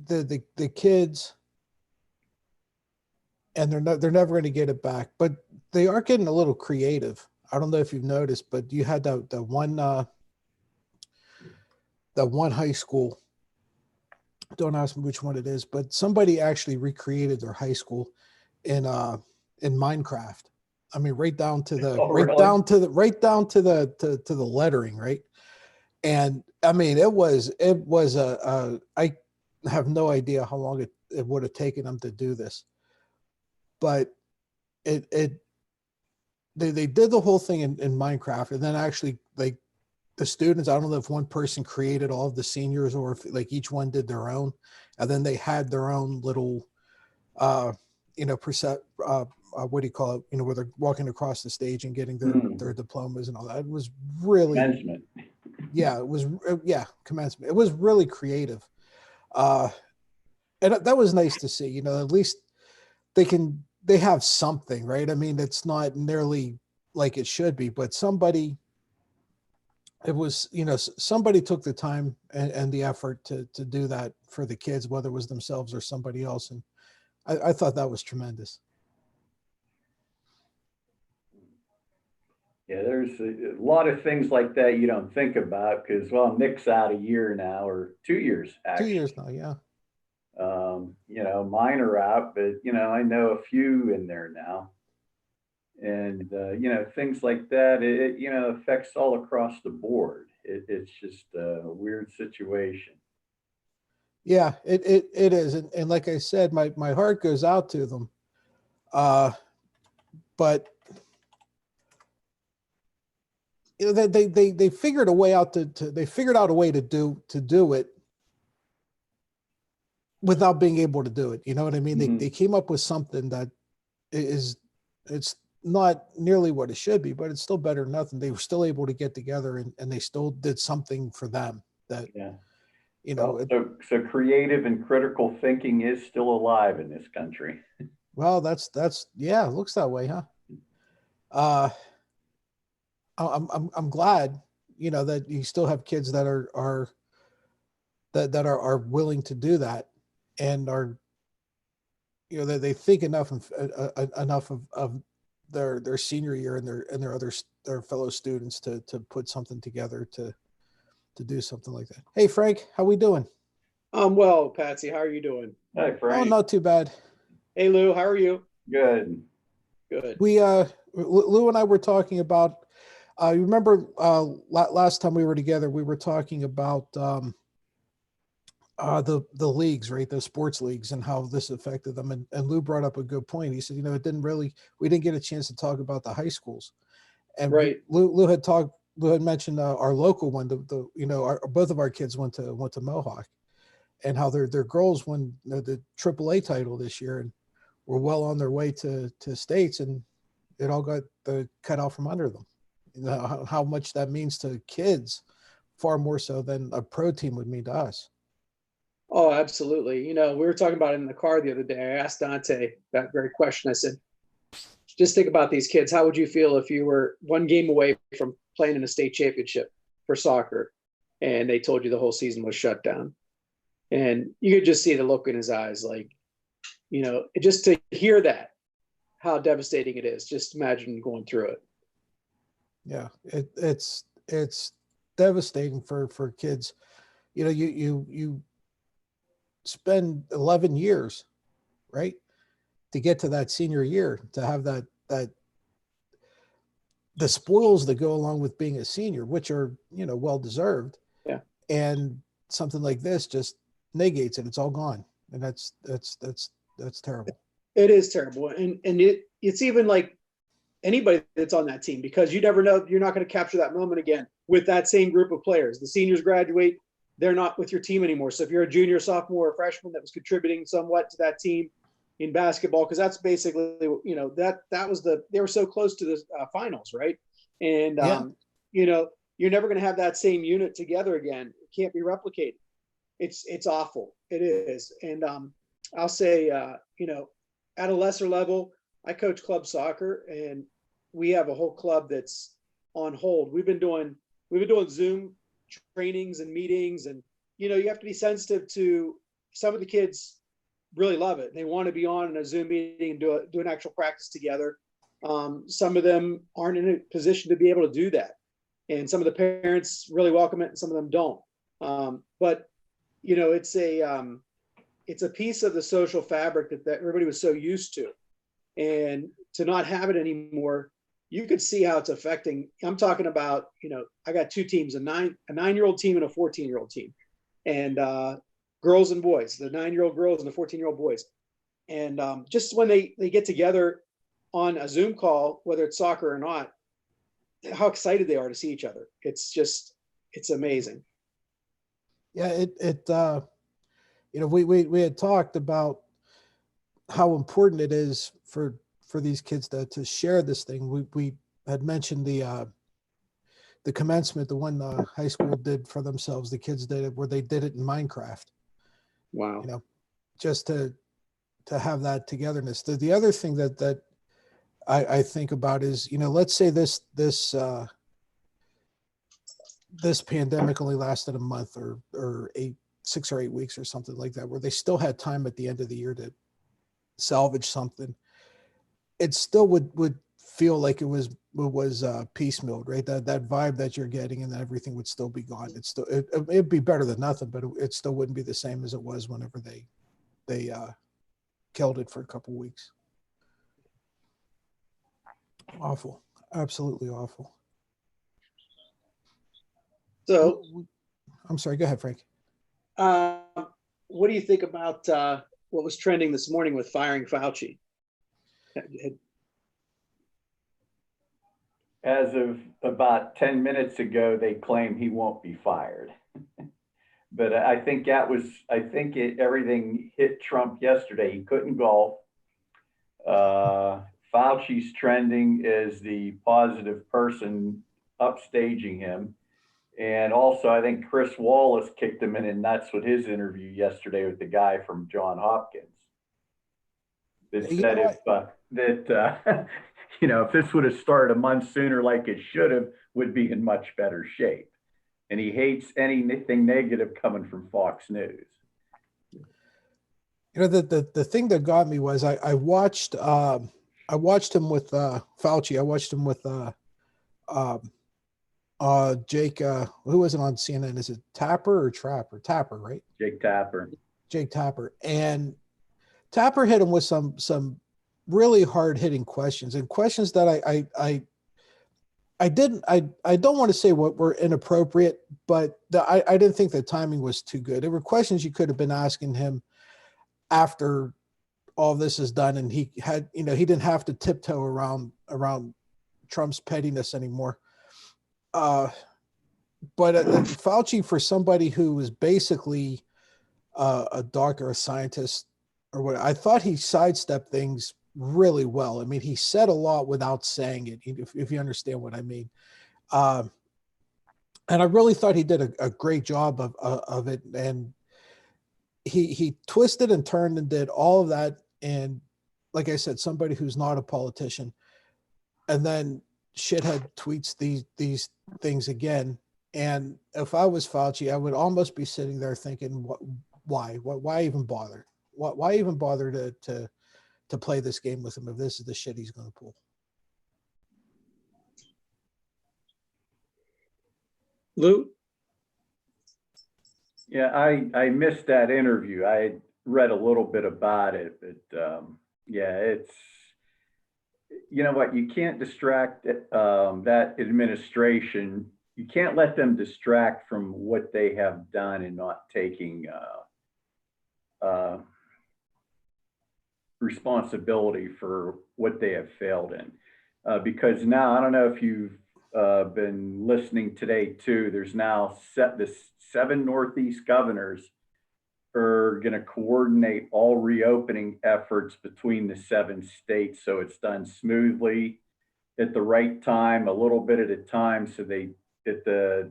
the kids, and they're never going to get it back, but they are getting a little creative. I don't know if you've noticed, but you had the one high school. Don't ask me which one it is, but somebody actually recreated their high school in in Minecraft. I mean, right down to the Oh, really? to the lettering, right? And I mean, it was I have no idea how long it would have taken them to do this, but it they did the whole thing in Minecraft, and then actually like the students, I don't know if one person created all of the seniors or if like each one did their own, and then they had their own little uh percent what do you call it, where they're walking across the stage and getting their diplomas and all that. It was really, Commencement. yeah, it was, yeah, commencement. It was really creative. uh and that was nice to see. At least they have something, right? I mean, it's not nearly like it should be, but somebody, it was, somebody took the time and the effort to do that for the kids, whether it was themselves or somebody else. And I thought that was tremendous. Yeah, there's a lot of things like that you don't think about because, well, Nick's out a year now, or 2 years 2 years actually. now, yeah. Mine are out, but I know a few in there now, and things like that. It affects all across the board. It's just a weird situation. Yeah, it is. And like I said, my heart goes out to them. uh but they figured a way out to they figured out a way to do it without being able to do it. You know what I mean? They Mhm. came up with something that is, it's not nearly what it should be, but it's still better than nothing. They were still able to get together, and they still did something for them that, Yeah. you know, Well, it, so creative and critical thinking is still alive in this country. well, that's yeah, it looks that way, huh? Uh I'm glad, that you still have kids that are willing to do that, and are, that they think enough of their senior year and their fellow students to put something together to do something like that. Hey Frank, how we doing? Well, Patsy, how are you doing? Hi, Oh, Frank. not too bad. Hey, Lou, how are you? Good. Good. We Lou and I were talking about, you remember, last time we were together, we were talking about the leagues, right? The sports leagues, and how this affected them. And Lou brought up a good point. He said, it didn't really, we didn't get a chance to talk about the high schools. And Right. Lou had mentioned our local one, both of our kids went to Mohawk, and how their girls won the AAA title this year, and were well on their way to states, and it all got cut out from under them. How much that means to kids, far more so than a pro team would mean to us. Oh, absolutely. We were talking about it in the car the other day. I asked Dante that very question. I said, just think about these kids. How would you feel if you were one game away from playing in a state championship for soccer and they told you the whole season was shut down? And you could just see the look in his eyes, like, just to hear that, how devastating it is. Just imagine going through it. Yeah, it's devastating for kids. You spend 11 years, right, to get to that senior year, to have that the spoils that go along with being a senior, which are, well deserved, Yeah. and something like this just negates it. It's all gone, and that's terrible. It is terrible. And it's even like anybody that's on that team, because you never know, you're not going to capture that moment again with that same group of players. The seniors graduate, they're not with your team anymore. So if you're a junior, sophomore, or freshman that was contributing somewhat to that team in basketball, because that's basically, that was they were so close to the finals, right? And Yeah. you're never going to have that same unit together again. It can't be replicated. It's awful. It is. And I'll say, at a lesser level, I coach club soccer, and we have a whole club that's on hold. We've been doing Zoom trainings and meetings, and you have to be sensitive to some of the kids really love it. They want to be on a Zoom meeting and do an actual practice together. Some of them aren't in a position to be able to do that. And some of the parents really welcome it and some of them don't. But you know, it's a piece of the social fabric that everybody was so used to. And to not have it anymore, you could see how it's affecting. I'm talking about, you know, I got two teams, a 9-year-old team and a 14-year-old team. And girls and boys, the 9-year-old girls and the 14-year-old boys. And just when they get together on a Zoom call, whether it's soccer or not, how excited they are to see each other. It's amazing. Yeah, you know, we had talked about how important it is for these kids to share this thing. We had mentioned the commencement, the one high school did for themselves, the kids did it, where they did it in Minecraft. Wow. You know, just to have that togetherness. The other thing that I think about is, you know, let's say this pandemic only lasted a month or 6 or 8 weeks or something like that, where they still had time at the end of the year to salvage something. It still would feel like it was piecemeal, right? That vibe that you're getting and everything would still be gone. It'd be better than nothing, but it still wouldn't be the same as it was whenever they killed it for a couple of weeks. Awful, absolutely awful. So, I'm sorry. Go ahead, Frank. what do you think about what was trending this morning with firing Fauci? As of about 10 minutes ago, they claim he won't be fired. But I think everything hit Trump yesterday. He couldn't golf. Fauci's trending as the positive person upstaging him. And also, I think Chris Wallace kicked him in the nuts with his interview yesterday with the guy from Johns Hopkins. That said, you know, if this would have started a month sooner like it should have, would be in much better shape. And he hates anything negative coming from Fox News. You know, the thing that got me was I watched him with Fauci. I watched him with Jake, who was it on CNN? Is it Tapper or Trapper? Tapper, right? Jake Tapper. Jake Tapper. And Tapper hit him with some really hard hitting questions, and questions that I don't want to say what were inappropriate, but I didn't think the timing was too good. There were questions you could have been asking him after all this is done, and he had, you know, he didn't have to tiptoe around Trump's pettiness anymore. But Fauci, for somebody who was basically a doctor, a scientist, or what, I thought he sidestepped things really well. I mean, he said a lot without saying it, if you understand what I mean. And I really thought he did a great job of it. And he twisted and turned and did all of that. And like I said, somebody who's not a politician, and then shithead tweets these things again. And if I was Fauci, I would almost be sitting there thinking, why even bother? Why even bother to play this game with him if this is the shit he's going to pull? Lou? Yeah, I missed that interview. I read a little bit about it, but yeah, it's, you know what, you can't distract that administration. You can't let them distract from what they have done and not taking responsibility for what they have failed in. Because now, I don't know if you've been listening today too, there's now the 7 Northeast governors are going to coordinate all reopening efforts between the 7 states, so it's done smoothly at the right time, a little bit at a time, so they at the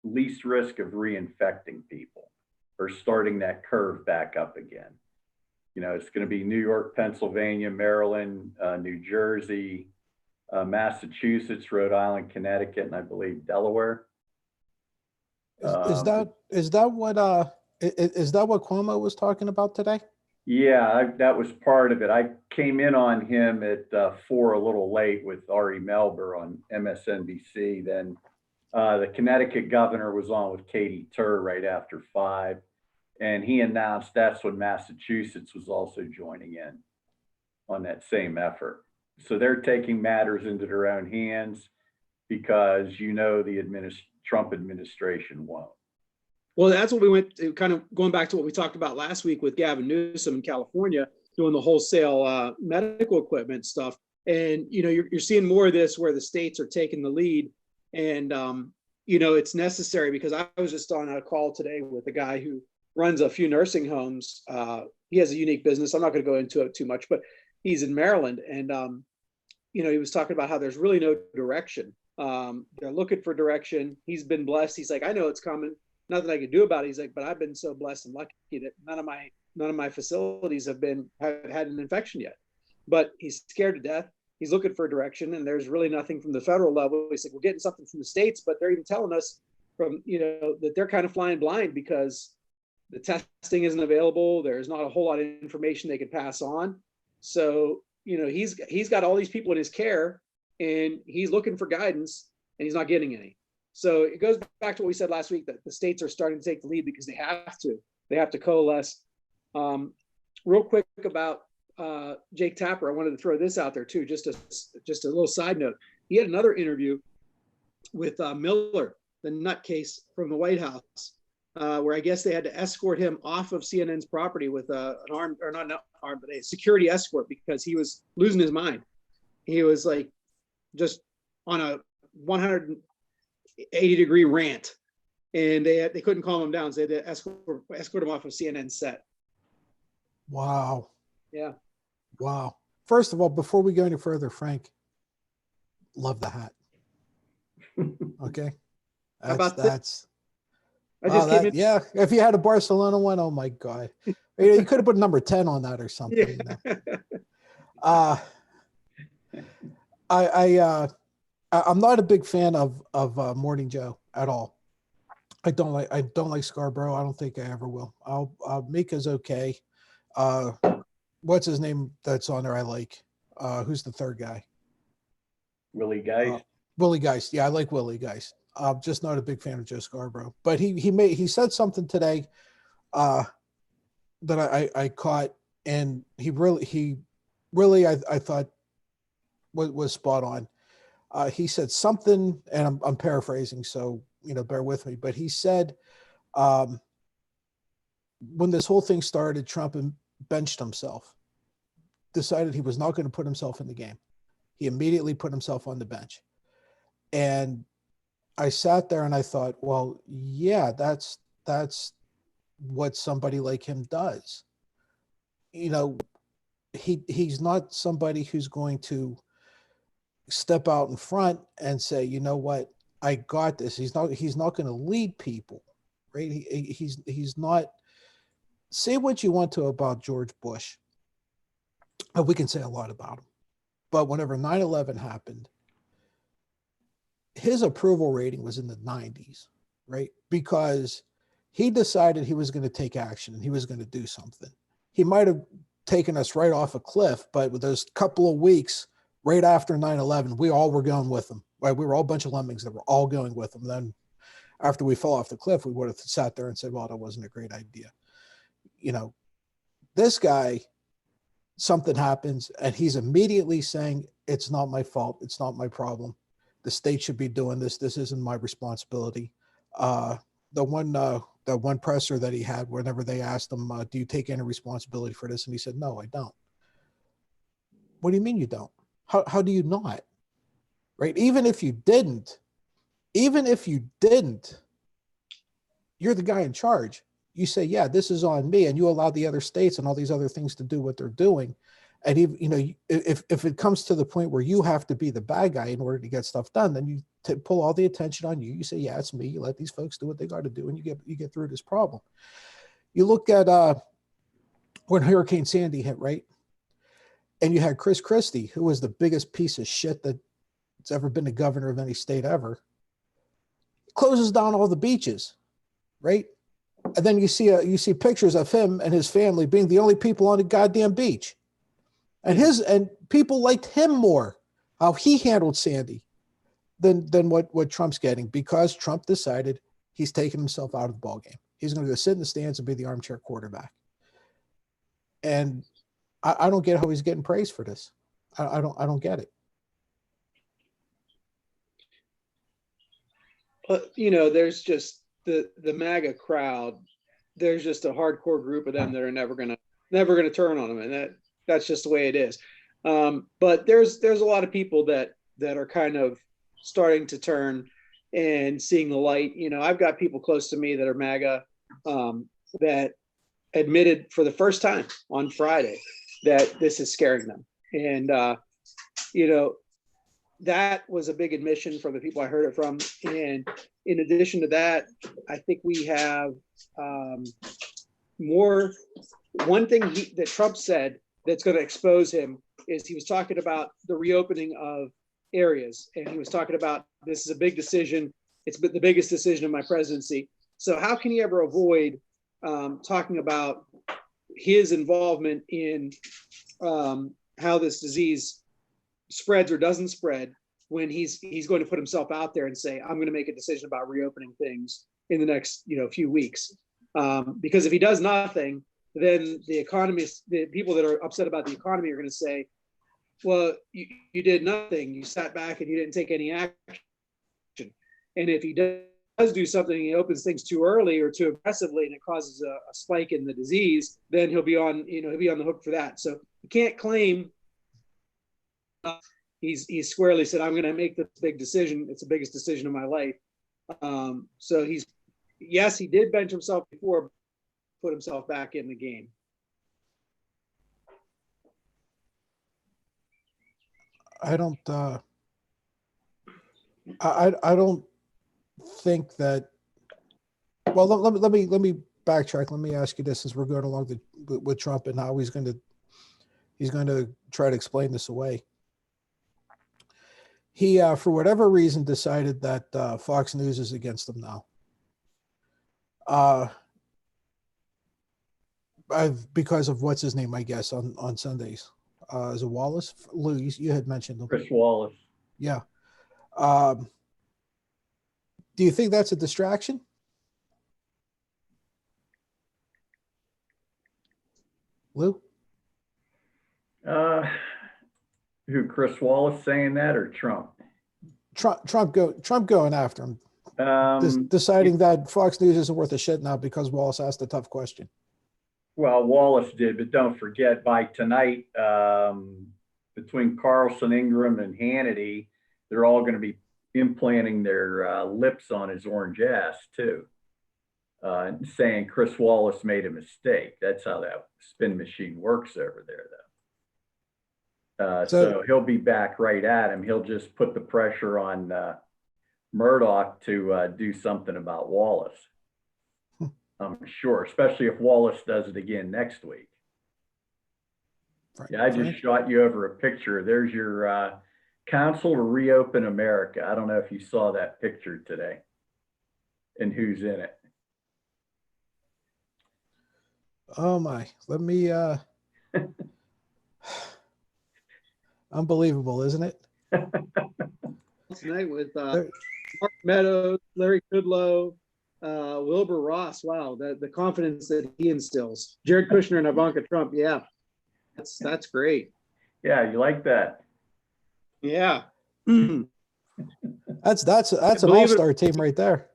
least risk of reinfecting people or starting that curve back up again. You know, it's going to be New York, Pennsylvania, Maryland, New Jersey, Massachusetts, Rhode Island, Connecticut, and I believe Delaware. Is that what Is that what Cuomo was talking about today? Yeah, that was part of it. I came in on him at 4 a little late with Ari Melber on MSNBC. Then the Connecticut governor was on with Katie Tur right after 5. And he announced that's when Massachusetts was also joining in on that same effort. So they're taking matters into their own hands because the Trump administration won't. Well, that's what we went to, kind of going back to what we talked about last week with Gavin Newsom in California doing the wholesale medical equipment stuff. And, you're seeing more of this where the states are taking the lead. And, it's necessary because I was just on a call today with a guy who runs a few nursing homes. He has a unique business. I'm not going to go into it too much, but he's in Maryland. And, he was talking about how there's really no direction. They're looking for direction. He's been blessed. He's like, I know it's coming. Nothing I could do about it. He's like, but I've been so blessed and lucky that none of my facilities have had an infection yet. But he's scared to death. He's looking for a direction, and there's really nothing from the federal level. He's like, we're getting something from the states, but they're even telling us that they're kind of flying blind because the testing isn't available. There's not a whole lot of information they could pass on. So, he's got all these people in his care, and he's looking for guidance, and he's not getting any. So it goes back to what we said last week, that the states are starting to take the lead because they have to coalesce. Real quick about Jake Tapper, I wanted to throw this out there too, just a little side note. He had another interview with Miller, the nutcase from the White House, where I guess they had to escort him off of CNN's property with an armed, or not armed, but a security escort because he was losing his mind. He was like just on a 180-degree rant, and they couldn't calm him down, so they had to escort him off of CNN set. Wow. Yeah. Wow. First of all, before we go any further, Frank, love the hat. Okay. How about that's I just came in. yeah. If you had a Barcelona one, oh my God. You could have put number 10 on that or something. Yeah. I'm not a big fan of Morning Joe at all. I don't like Scarborough. I don't think I ever will. Mika's okay. What's his name that's on there? I like. Who's the third guy? Willie Geist. Willie Geist. Yeah, I like Willie Geist. I'm just not a big fan of Joe Scarborough. But he said something today that I caught, and he really I thought was spot on. He said something, and I'm paraphrasing, so bear with me. But he said, when this whole thing started, Trump benched himself, decided he was not going to put himself in the game. He immediately put himself on the bench, and I sat there and I thought, well, yeah, that's what somebody like him does. He's not somebody who's going to step out in front and say, you know what, I got this. He's not going to lead people, right? He's not. Say what you want to about George Bush. We can say a lot about him, but whenever 9/11 happened, his approval rating was in the 90s, right? Because he decided he was going to take action and he was going to do something. He might have taken us right off a cliff, but with those couple of weeks right after 9/11, we all were going with him, right? We were all a bunch of lemmings that were all going with him. Then after we fell off the cliff, we would have sat there and said, well, that wasn't a great idea. This guy, something happens and he's immediately saying, it's not my fault. It's not my problem. The state should be doing this. This isn't my responsibility. The one presser that he had, whenever they asked him, do you take any responsibility for this? And he said, no, I don't. What do you mean you don't? How do you not? Right? Even if you didn't, you're the guy in charge. You say, yeah, this is on me, and you allow the other states and all these other things to do what they're doing. And if it comes to the point where you have to be the bad guy in order to get stuff done, then you pull all the attention on you. You say, yeah, it's me. You let these folks do what they got to do, and you get through this problem. You look at when Hurricane Sandy hit, right? And you had Chris Christie, who was the biggest piece of shit that's ever been the governor of any state ever, closes down all the beaches, right? And then you see pictures of him and his family being the only people on the goddamn beach. And people liked him more, how he handled Sandy, than what Trump's getting, because Trump decided he's taking himself out of the ball game. He's going to go sit in the stands and be the armchair quarterback. And I don't get how he's getting praise for this. I don't get it. But there's just the MAGA crowd. There's just a hardcore group of them that are never gonna turn on him, and that's just the way it is. But there's a lot of people that are kind of starting to turn and seeing the light. I've got people close to me that are MAGA that admitted for the first time on Friday that this is scaring them. And, that was a big admission from the people I heard it from. And in addition to that, I think we have one thing that Trump said that's going to expose him is he was talking about the reopening of areas. And he was talking about, this is a big decision. It's the biggest decision of my presidency. So how can he ever avoid talking about his involvement in how this disease spreads or doesn't spread when he's going to put himself out there and say, I'm going to make a decision about reopening things in the next few weeks. Because if he does nothing, then the economists, the people that are upset about the economy are going to say, well, you did nothing. You sat back and you didn't take any action. And if he does do something, he opens things too early or too aggressively, and it causes a spike in the disease, then he'll be on the hook for that. So you can't claim he's squarely said, I'm going to make this big decision. It's the biggest decision of my life. So he did bench himself before, put himself back in the game. I don't think that. Well, let me backtrack. Let me ask you this, since we're going along with Trump and how he's going to try to explain this away. He, for whatever reason, decided that Fox News is against him now. Because of what's his name, I guess, on Sundays. Is it Wallace? Lou, you had mentioned him. Chris Wallace. Yeah. Do you think that's a distraction? Lou? Who, Chris Wallace saying that, or Trump? Trump going after him. Deciding that Fox News isn't worth a shit now because Wallace asked a tough question. Well, Wallace did, but don't forget, by tonight, between Carlson, Ingram, and Hannity, they're all going to be implanting their lips on his orange ass too, saying Chris Wallace made a mistake. That's how that spin machine works over there, though. So he'll be back right at him. He'll just put the pressure on Murdoch to do something about Wallace. I'm sure, especially if Wallace does it again next week. Yeah, I just shot you over a picture. There's your Council to Reopen America. I don't know if you saw that picture today and who's in it. Oh my, let me, unbelievable, isn't it? Tonight with Mark Meadows, Larry Kudlow, Wilbur Ross. Wow, the confidence that he instills. Jared Kushner and Ivanka Trump. Yeah, that's great. Yeah, you like that? Yeah. That's an all-star team right there.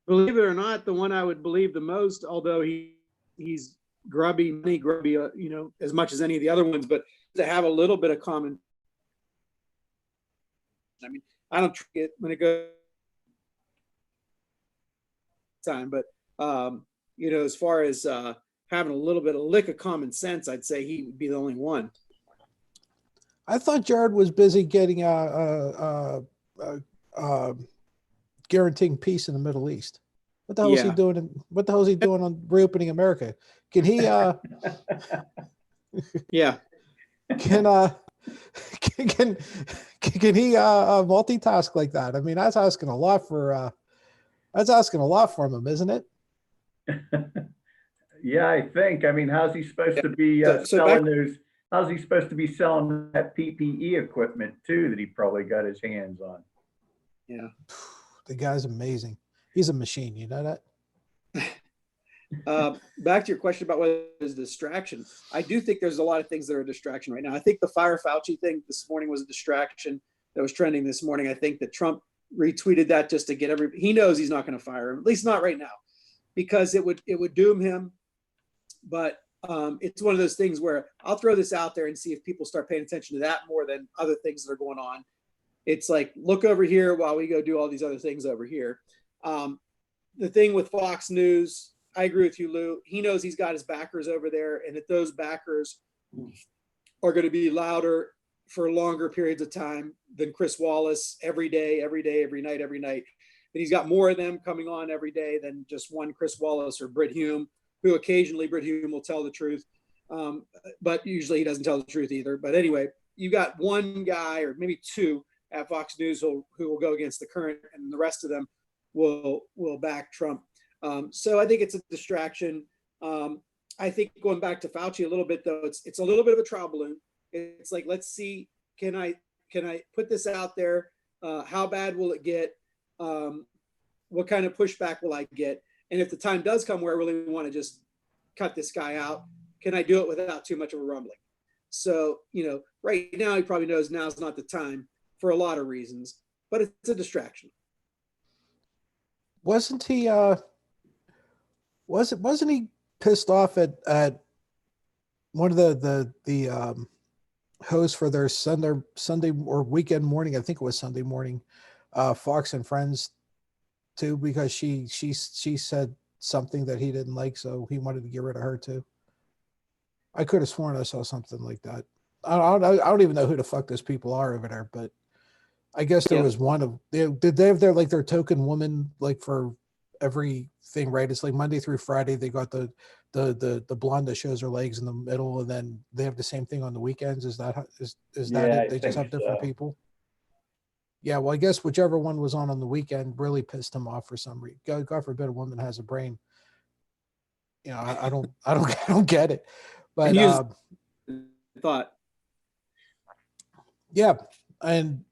Believe it or not, the one I would believe the most, although he's grubby, as much as any of the other ones, but to have a little bit of common. I mean, I don't treat it when it goes time, but as far as having a little bit of lick of common sense, I'd say he would be the only one. I thought Jared was busy getting guaranteeing peace in the Middle East. What the hell is he doing? What the hell is he doing on reopening America? Can he? Yeah. Can he multitask like that? I mean, that's asking a lot for him, isn't it? Yeah, I think. I mean, how's he supposed to be So back, selling those? How's he supposed to be selling that PPE equipment too that he probably got his hands on? yeah. The guy's amazing. He's a machine. You know that? Back to your question about what is a distraction. I do think there's a lot of things that are a distraction right now. I think the fire Fauci thing this morning was a distraction that was trending this morning. I think that Trump retweeted that just to get he knows he's not going to fire him, at least not right now, because it would doom him. But it's one of those things where I'll throw this out there and see if people start paying attention to that more than other things that are going on. It's like, look over here while we go do all these other things over here. The thing with Fox News, I agree with you, Lou. He knows he's got his backers over there, and that those backers are going to be louder for longer periods of time than Chris Wallace every day, every night. And he's got more of them coming on every day than just one Chris Wallace or Brit Hume, who occasionally Brit Hume will tell the truth. But usually he doesn't tell the truth either. But anyway, you got one guy or maybe two at Fox News who will go against the current, and the rest of them will back Trump. So I think it's a distraction. I think going back to Fauci a little bit, though, it's a little bit of a trial balloon. It's like, let's see, can I put this out there? How bad will it get? What kind of pushback will I get? And if the time does come where I really want to just cut this guy out, can I do it without too much of a rumbling? So, right now he probably knows now's not the time for a lot of reasons, but it's a distraction. Wasn't he wasn't he pissed off at one of the hosts for their Sunday or weekend morning? I think it was Sunday morning, Fox and Friends too, because she said something that he didn't like, so he wanted to get rid of her too. I could have sworn I saw something like that. I don't even know who the fuck those people are over there, but I guess there was one of did they have their token woman like for everything, right? It's like Monday through Friday they got the blonde that shows her legs in the middle, and then they have the same thing on the weekends. Is that Yeah, it? They just have different people. Yeah, well, I guess whichever one was on the weekend really pissed him off for some reason. God forbid a woman has a brain. I don't get it. But thought. Yeah, and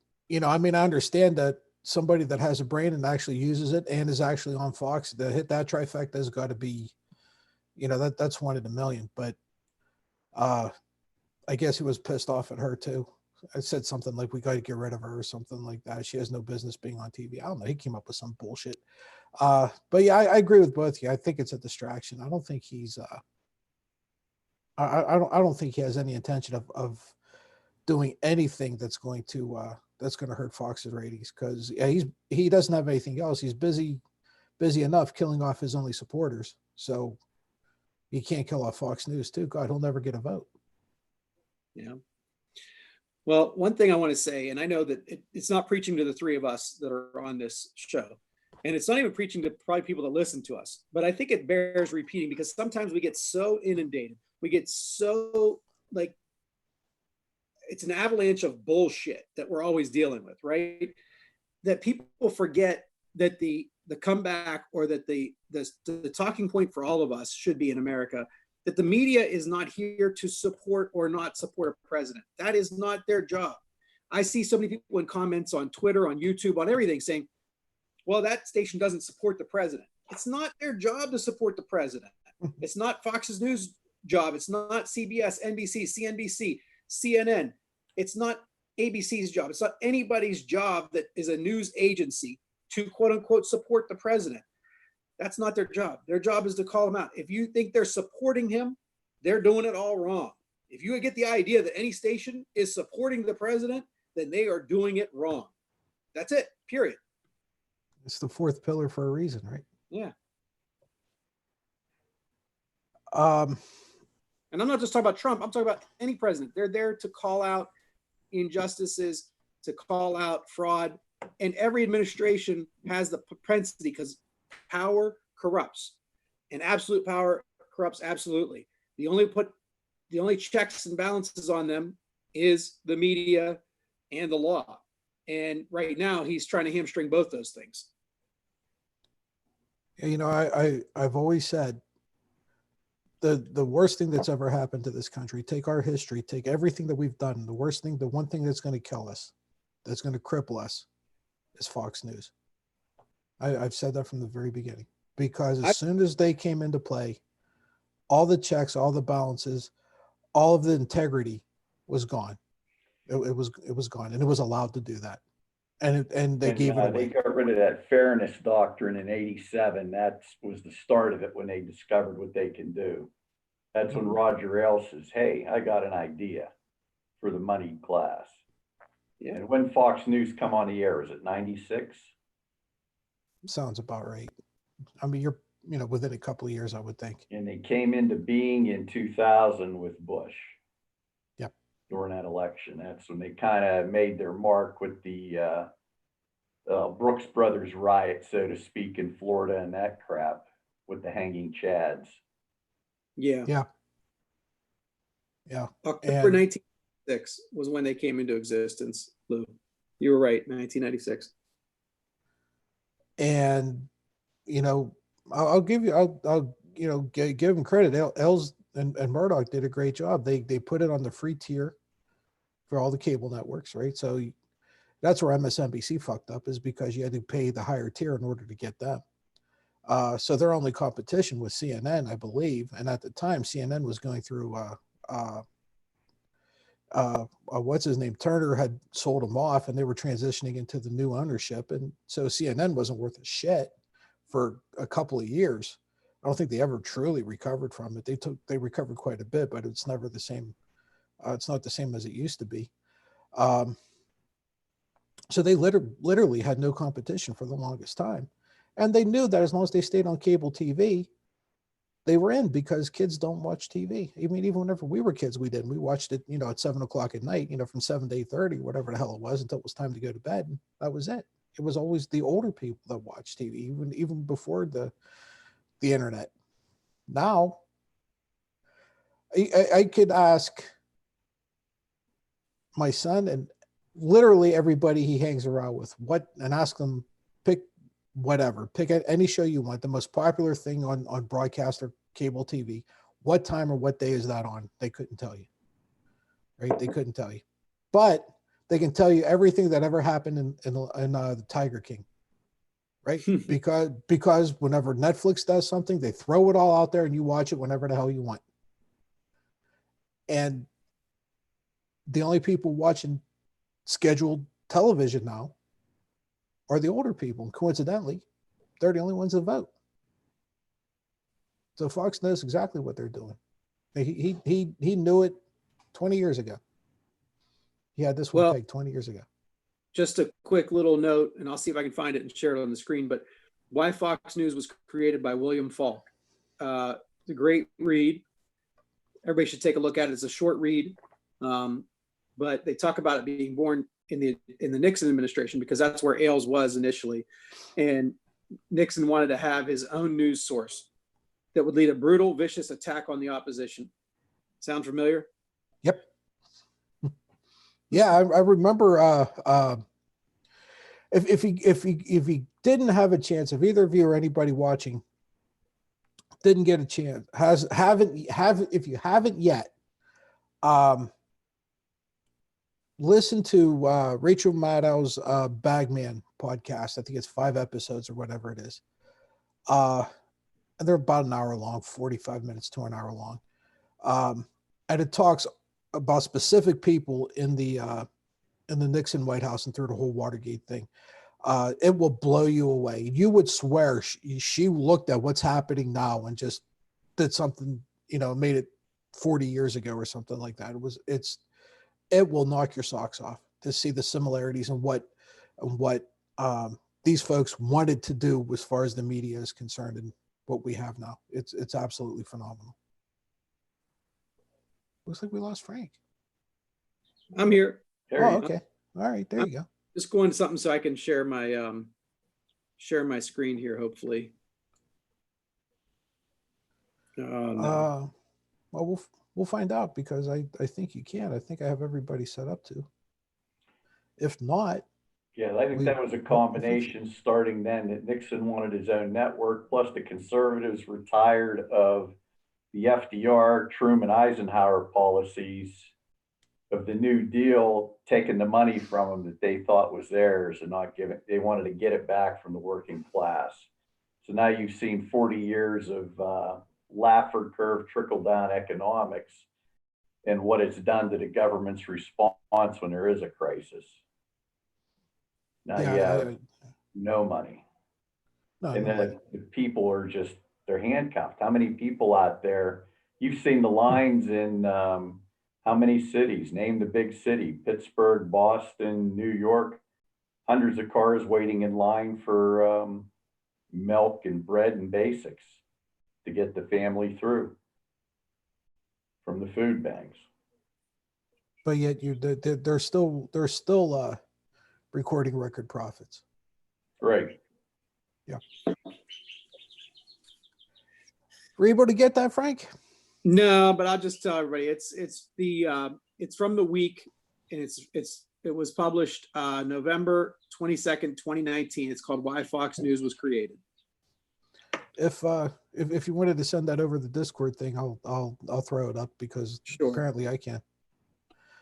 I mean, I understand that somebody that has a brain and actually uses it and is actually on Fox, to hit that trifecta has got to be, that's one in a million. But I guess he was pissed off at her too. I said something like, "We got to get rid of her" or something like that. She has no business being on TV. I don't know. He came up with some bullshit. But yeah, I agree with both of you. I think it's a distraction. I don't think he's. I don't think he has any intention of doing anything that's going to hurt Fox's ratings, because he doesn't have anything else. He's busy enough killing off his only supporters. So he can't kill off Fox News too. God, he'll never get a vote. Yeah. Well, one thing I want to say, and I know that it's not preaching to the three of us that are on this show, and it's not even preaching to probably people that listen to us, but I think it bears repeating, because sometimes we get so inundated. We get so like, it's an avalanche of bullshit that we're always dealing with, right? That people forget that the comeback, or that the talking point for all of us should be in America, that the media is not here to support or not support a president. That is not their job. I see so many people in comments on Twitter, on YouTube, on everything saying, well, that station doesn't support the president. It's not their job to support the president. It's not Fox's News job. It's not CBS, NBC, CNBC, CNN. It's not ABC's job. It's not anybody's job that is a news agency to quote unquote support the president. That's not their job. Their job is to call him out. If you think they're supporting him, they're doing it all wrong. If you get the idea that any station is supporting the president, then they are doing it wrong. That's it, period. It's the fourth pillar for a reason, right? Yeah. And I'm not just talking about Trump. I'm talking about any president. They're there to call out injustices, to call out fraud. And every administration has the propensity, because power corrupts, and absolute power corrupts absolutely. The only checks and balances on them is the media and the law. And right now he's trying to hamstring both those things. You know, I've always said the worst thing that's ever happened to this country, take our history, take everything that we've done, the worst thing, the one thing that's going to kill us, that's going to cripple us, is Fox News. I've said that from the very beginning, because as soon as they came into play, all the checks, all the balances, all of the integrity was gone. It was gone, and it was allowed to do that, and they gave it They away. got rid of that fairness doctrine in '87. That was the start of it when they discovered what they can do. That's when Roger Ailes says, "Hey, I got an idea for the moneyed class." Yeah. And when Fox News come on the air, is it '96? Sounds about right. I mean, you're within a couple of years, I would think. And they came into being in 2000 with Bush. Yep. During that election, that's when they kind of made their mark with the Brooks Brothers riot, so to speak, in Florida and that crap with the hanging chads. Yeah. Yeah. Yeah. October And 1996 was when they came into existence, Lou. You were right, 1996. and I'll give you I'll give them credit. Els and Murdoch did a great job. They put it on the free tier for all the cable networks, right? So that's where MSNBC fucked up, is because you had to pay the higher tier in order to get them. So their only competition was CNN, I believe, and at the time CNN was going through what's his name, Turner had sold them off, and they were transitioning into the new ownership, and so CNN wasn't worth a shit for a couple of years. I don't think they ever truly recovered from it. They recovered quite a bit, but it's never the same. It's not the same as it used to be. So they literally had no competition for the longest time, and they knew that as long as they stayed on cable TV, they were in, because kids don't watch TV. I mean, even whenever we were kids, we didn't. We watched it, at 7 o'clock at night, from 7 to 8:30, whatever the hell it was, until it was time to go to bed. And that was it. It was always the older people that watched TV, even before the internet. Now, I could ask my son and literally everybody he hangs around with and ask them, pick whatever, pick any show you want, the most popular thing on broadcast or cable TV. What time or what day is that on? They couldn't tell you, right? They couldn't tell you, but they can tell you everything that ever happened in the Tiger King, right? because whenever Netflix does something, they throw it all out there and you watch it whenever the hell you want. And the only people watching scheduled television now are the older people. And coincidentally, they're the only ones that vote. So Fox knows exactly what they're doing. He knew it 20 years ago. He had this one pegged 20 years ago. Just a quick little note, and I'll see if I can find it and share it on the screen, but Why Fox News was created by William Falk. It's a great read. Everybody should take a look at it. It's a short read, but they talk about it being born in the Nixon administration, because that's where Ailes was initially. And Nixon wanted to have his own news source that would lead a brutal, vicious attack on the opposition. Sound familiar? Yep. Yeah, I remember. If he didn't have a chance, if either of you or anybody watching didn't get a chance, if you haven't yet, listen to Rachel Maddow's Bagman podcast. I think it's 5 episodes or whatever it is. And they're about an hour long, 45 minutes to an hour long. And it talks about specific people in the Nixon White House and through the whole Watergate thing. It will blow you away. You would swear she looked at what's happening now and just did something, made it 40 years ago or something like that. It will knock your socks off to see the similarities and what these folks wanted to do as far as the media is concerned and what we have now. It's absolutely phenomenal. Looks like we lost Frank. I'm here. Oh, okay. All right, there you go. Just going to something so I can share my screen here, hopefully. No. Well, we'll find out, because I think you can. I think I have everybody set up to. If not, Yeah, I think We- that was a combination starting then that Nixon wanted his own network, plus the conservatives were tired of the FDR, Truman, Eisenhower policies of the New Deal, taking the money from them that they thought was theirs and not giving, they wanted to get it back from the working class. So now you've seen 40 years of Laffer curve trickle down economics and what it's done to the government's response when there is a crisis. Now you have no money. no, And no, then the people are just, they're handcuffed. How many people out there? You've seen the lines in how many cities? Name the big city: Pittsburgh, Boston, New York. Hundreds of cars waiting in line for milk and bread and basics to get the family through from the food banks. but yet they're still recording record profits. Right. Yeah. Were you able to get that, Frank? No, but I'll just tell everybody it's it's from the week, and it was published November 22nd, 2019. It's called Why Fox News Was Created. If you wanted to send that over the Discord thing, I'll throw it up because Sure. apparently I can.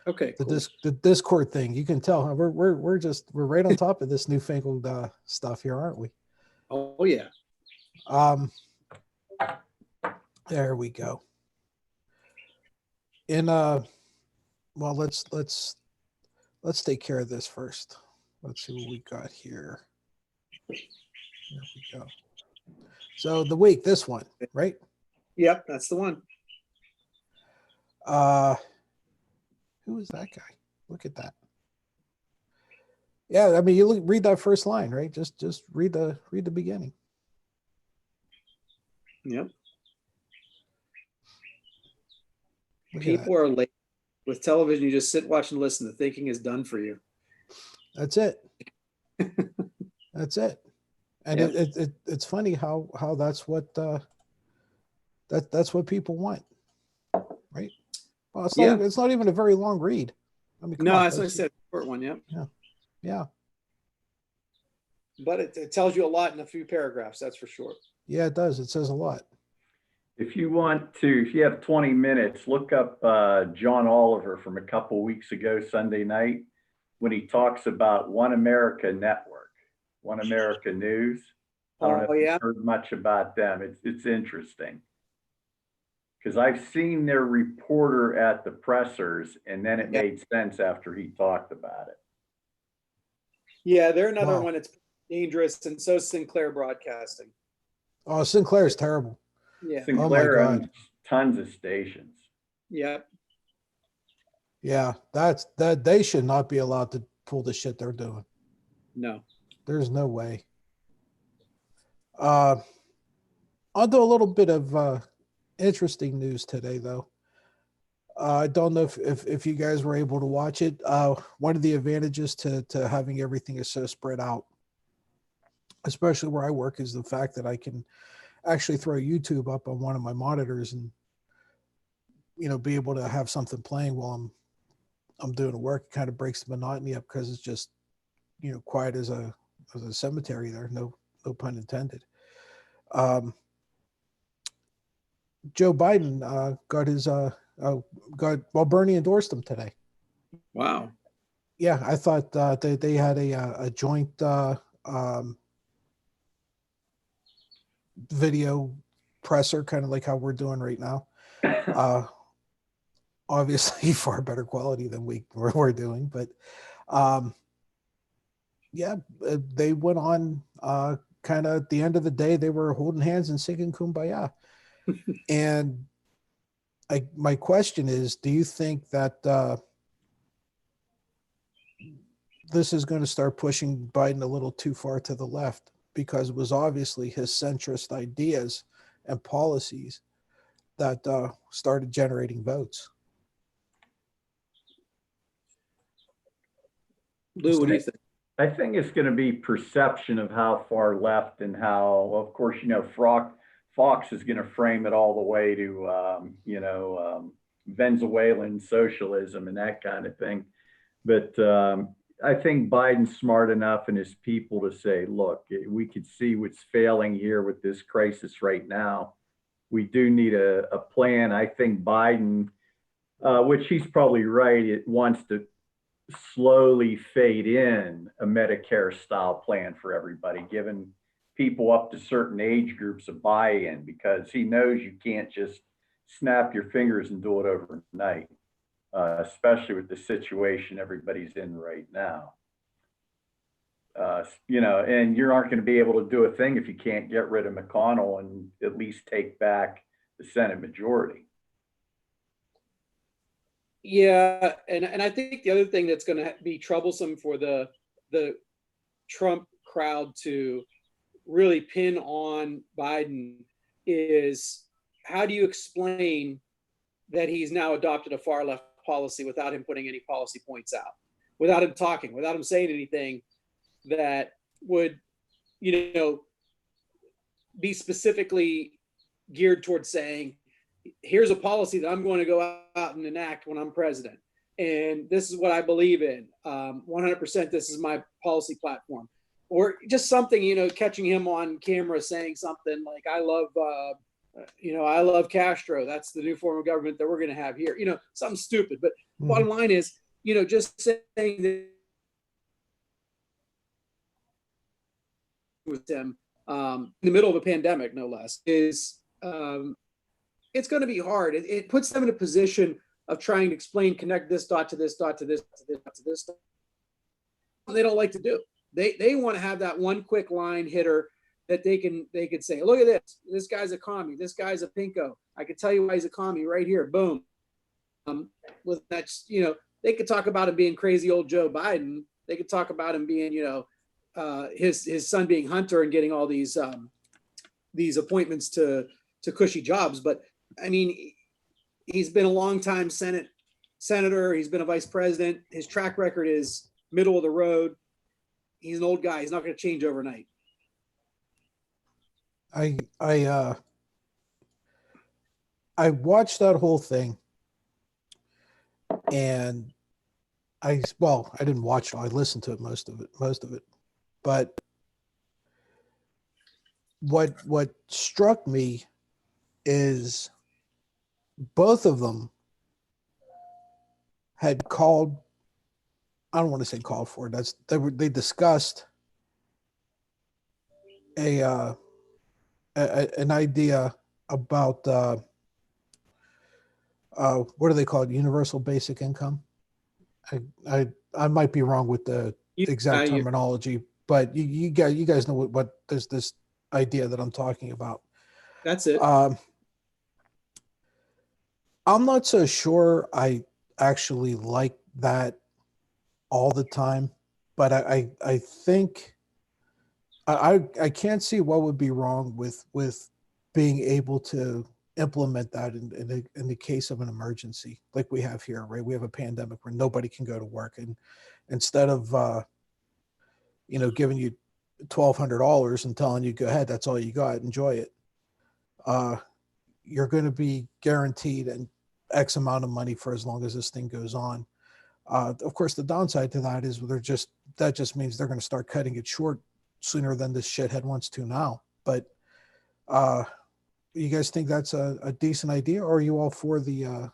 Okay. Cool. The Discord thing, you can tell we're right on top of this newfangled stuff here, aren't we? Oh yeah. There we go. In well, let's take care of this first. Let's see what we got here. There we go. So the week, this one, right? Yep, that's the one. Who is that guy? Look at that. Yeah, I mean, you read that first line, right? Just read the beginning. Yep. Look at People are late. With television, you just sit, watch, and listen. The thinking is done for you. That's it. That's it. And Yep. it's funny how that's what that's what people want, right? Well, it's not even a very long read. I mean, come No, on, that's what I folks. said. Short one. Yep. Yeah, But it tells you a lot in a few paragraphs. That's for sure. yeah, it does. It says a lot. If you want to, if you have 20 minutes, look up John Oliver from a couple weeks ago, Sunday night, when he talks about One America Network, One America News. I don't know if you've heard much about them. It's interesting because I've seen their reporter at the pressers, and then it made sense after he talked about it. Yeah, they're another one that's dangerous, and so Sinclair Broadcasting. Oh, Sinclair is terrible. Yeah. Sinclair owns tons of stations. Yep. Yeah, that they should not be allowed to pull the shit they're doing. No. There's no way. I'll do a little bit of interesting news today, though. I don't know if you guys were able to watch it. One of the advantages to having everything is so spread out, especially where I work, is the fact that I can actually throw YouTube up on one of my monitors and be able to have something playing while I'm doing the work. It kind of breaks the monotony up because it's just quiet as a cemetery there. No pun intended. Joe Biden got his Bernie endorsed him today. Wow. Yeah, I thought they had a joint video presser, kind of like how we're doing right now. Obviously far better quality than we're doing, but yeah, they went on kind of at the end of the day, they were holding hands and singing Kumbaya. And my question is, do you think that this is going to start pushing Biden a little too far to the left? Because it was obviously his centrist ideas and policies that started generating votes. Lou, what do you think? I think it's going to be perception of how far left and how, well, of course, Fox is going to frame it all the way to, Venezuelan socialism and that kind of thing. But I think Biden's smart enough and his people to say, look, we could see what's failing here with this crisis right now. We do need a plan. I think Biden, which he's probably right, it wants to slowly fade in a Medicare style plan for everybody, giving people up to certain age groups a buy-in, because he knows you can't just snap your fingers and do it overnight, especially with the situation everybody's in right now. And you aren't going to be able to do a thing if you can't get rid of McConnell and at least take back the Senate majority. Yeah, and I think the other thing that's going to be troublesome for the Trump crowd to really pin on Biden is, how do you explain that he's now adopted a far left policy without him putting any policy points out, without him talking, without him saying anything that would, be specifically geared towards saying, here's a policy that I'm going to go out and enact when I'm president. And this is what I believe in. 100%, this is my policy platform. Or just something, catching him on camera saying something like, I love Castro. That's the new form of government that we're going to have here. Something stupid. But bottom line is, just saying that with them in the middle of a pandemic, no less, is it's going to be hard. It puts them in a position of trying to explain, connect this dot to this dot to this to this to this. They don't like to do. They want to have that one quick line hitter that they could say, look at this. This guy's a commie. This guy's a pinko. I can tell you why he's a commie right here. Boom. With that, they could talk about him being crazy old Joe Biden. They could talk about him being, his son being Hunter and getting all these appointments to cushy jobs. But I mean, he's been a long-time senator. He's been a vice president. His track record is middle of the road. He's an old guy. He's not going to change overnight. I watched that whole thing, and I didn't watch it. I listened to it, most of it. But what struck me is both of them had called. I don't want to say called for it. They discussed an idea about what do they call it? Universal basic income. I might be wrong with the exact terminology, but you guys know what there's this idea that I'm talking about. That's it. I'm not so sure I actually like that all the time, but I think I can't see what would be wrong with being able to implement that in the case of an emergency like we have here, right? We have a pandemic where nobody can go to work, and instead of giving you $1,200 and telling you go ahead, that's all you got, enjoy it, you're going to be guaranteed an X amount of money for as long as this thing goes on. Of course, the downside to that is that just means they're going to start cutting it short sooner than this shithead wants to now. But you guys think that's a decent idea, or are you all for the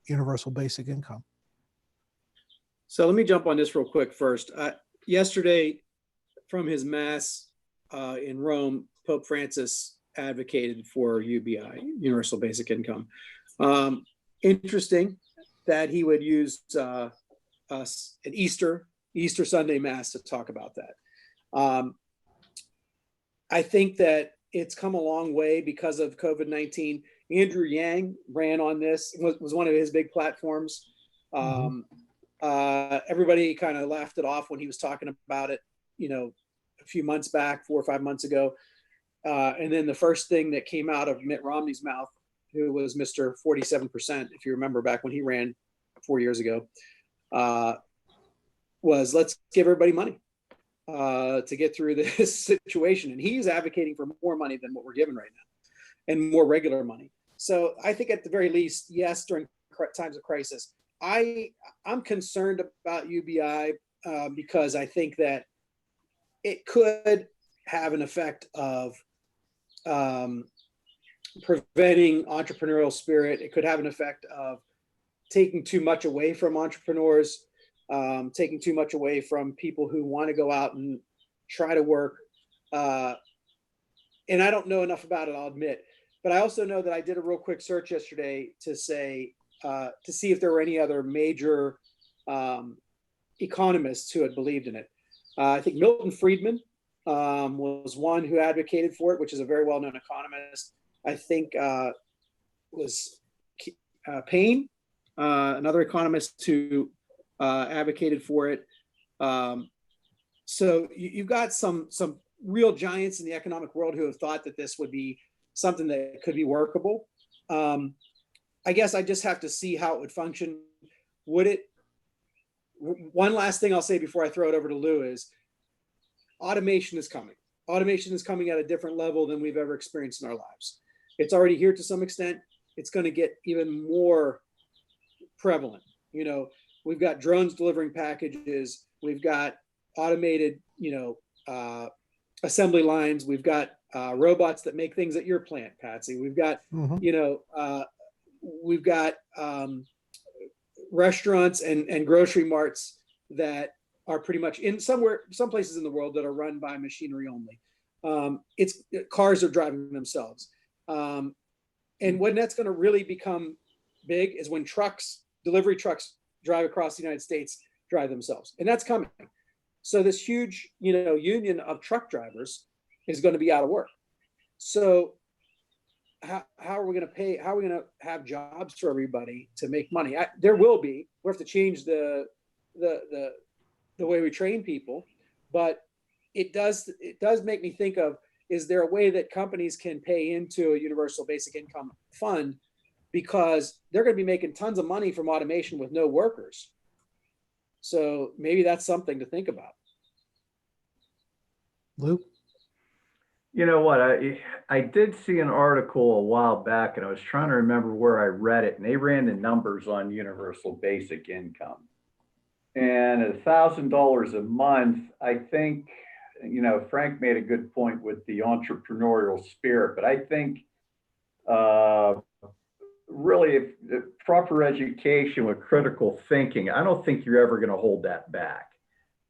universal basic income? So let me jump on this real quick first. Yesterday, from his mass in Rome, Pope Francis advocated for UBI, universal basic income. Interesting that he would use an Easter Sunday mass to talk about that. I think that it's come a long way because of COVID-19. Andrew Yang ran on this, was one of his big platforms. Everybody kind of laughed it off when he was talking about it, a few months back, 4 or 5 months ago. And then the first thing that came out of Mitt Romney's mouth, who was Mr. 47%, if you remember back when he ran 4 years ago, was let's give everybody money to get through this situation. And he's advocating for more money than what we're given right now, and more regular money. So I think at the very least, yes, during times of crisis, I'm concerned about UBI because I think that it could have an effect of preventing entrepreneurial spirit. It could have an effect of taking too much away from entrepreneurs, taking too much away from people who want to go out and try to work. And I don't know enough about it, I'll admit, but I also know that I did a real quick search yesterday to see if there were any other major economists who had believed in it. I think Milton Friedman was one who advocated for it, which is a very well-known economist. I think was Payne, another economist who advocated for it. So you've got some real giants in the economic world who have thought that this would be something that could be workable. I guess I just have to see how it would function. Would it? One last thing I'll say before I throw it over to Lou is automation is coming. Automation is coming at a different level than we've ever experienced in our lives. It's already here to some extent. It's going to get even more prevalent. You know, we've got drones delivering packages. We've got automated, assembly lines. We've got robots that make things at your plant, Patsy. We've got, we've got restaurants and grocery marts that are pretty much some places in the world that are run by machinery only. Cars are driving themselves. And when that's going to really become big is when delivery trucks drive across the United States, drive themselves. And that's coming. So this huge, union of truck drivers is going to be out of work. So how are we going to pay? How are we going to have jobs for everybody to make money? There will be. We have to change the way we train people, but it does make me think of, is there a way that companies can pay into a universal basic income fund, because they're going to be making tons of money from automation with no workers. So maybe that's something to think about. Lou? You know what? I did see an article a while back, and I was trying to remember where I read it, and they ran the numbers on universal basic income. And at $1,000 a month, I think, Frank made a good point with the entrepreneurial spirit, but I think really, if proper education with critical thinking, I don't think you're ever going to hold that back.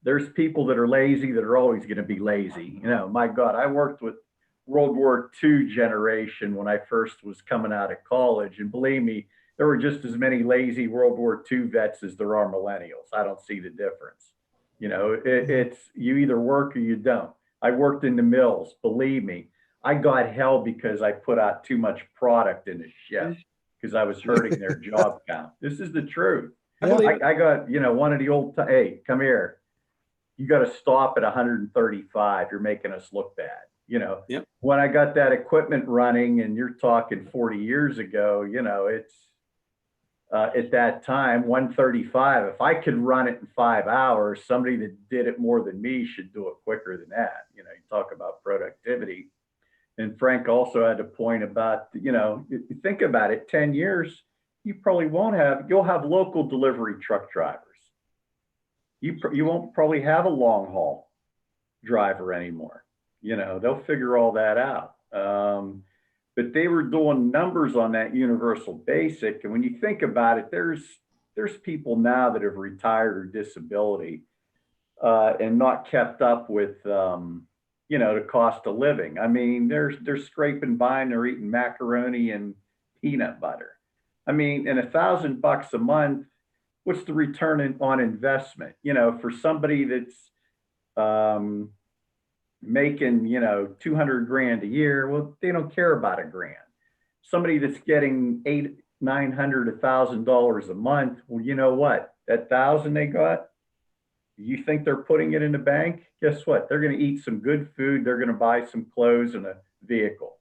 There's people that are lazy that are always going to be lazy. My God, I worked with World War II generation when I first was coming out of college. And believe me, there were just as many lazy World War II vets as there are millennials. I don't see the difference. It's you either work or you don't. I worked in the mills. Believe me, I got hell because I put out too much product in a shift because I was hurting their job count. This is the truth. Yeah. I got, one of the old, hey, come here. You got to stop at 135. You're making us look bad. Yep. When I got that equipment running, and you're talking 40 years ago, it's at that time, 135. If I could run it in 5 hours, somebody that did it more than me should do it quicker than that. You talk about productivity. And Frank also had a point about, you think about it, 10 years, you'll have local delivery truck drivers. You won't probably have a long haul driver anymore. They'll figure all that out. But they were doing numbers on that universal basic. And when you think about it, there's people now that have retired or disability and not kept up with, the cost of living. I mean, they're scraping by and they're eating macaroni and peanut butter. I mean, and $1,000 a month, what's the return on investment? For somebody that's making, 200 grand a year, well, they don't care about a grand. Somebody that's getting $800, $900, $1,000 a month, well, you know what? That 1,000 they got, you think they're putting it in the bank? Guess what? They're going to eat some good food. They're going to buy some clothes and a vehicle.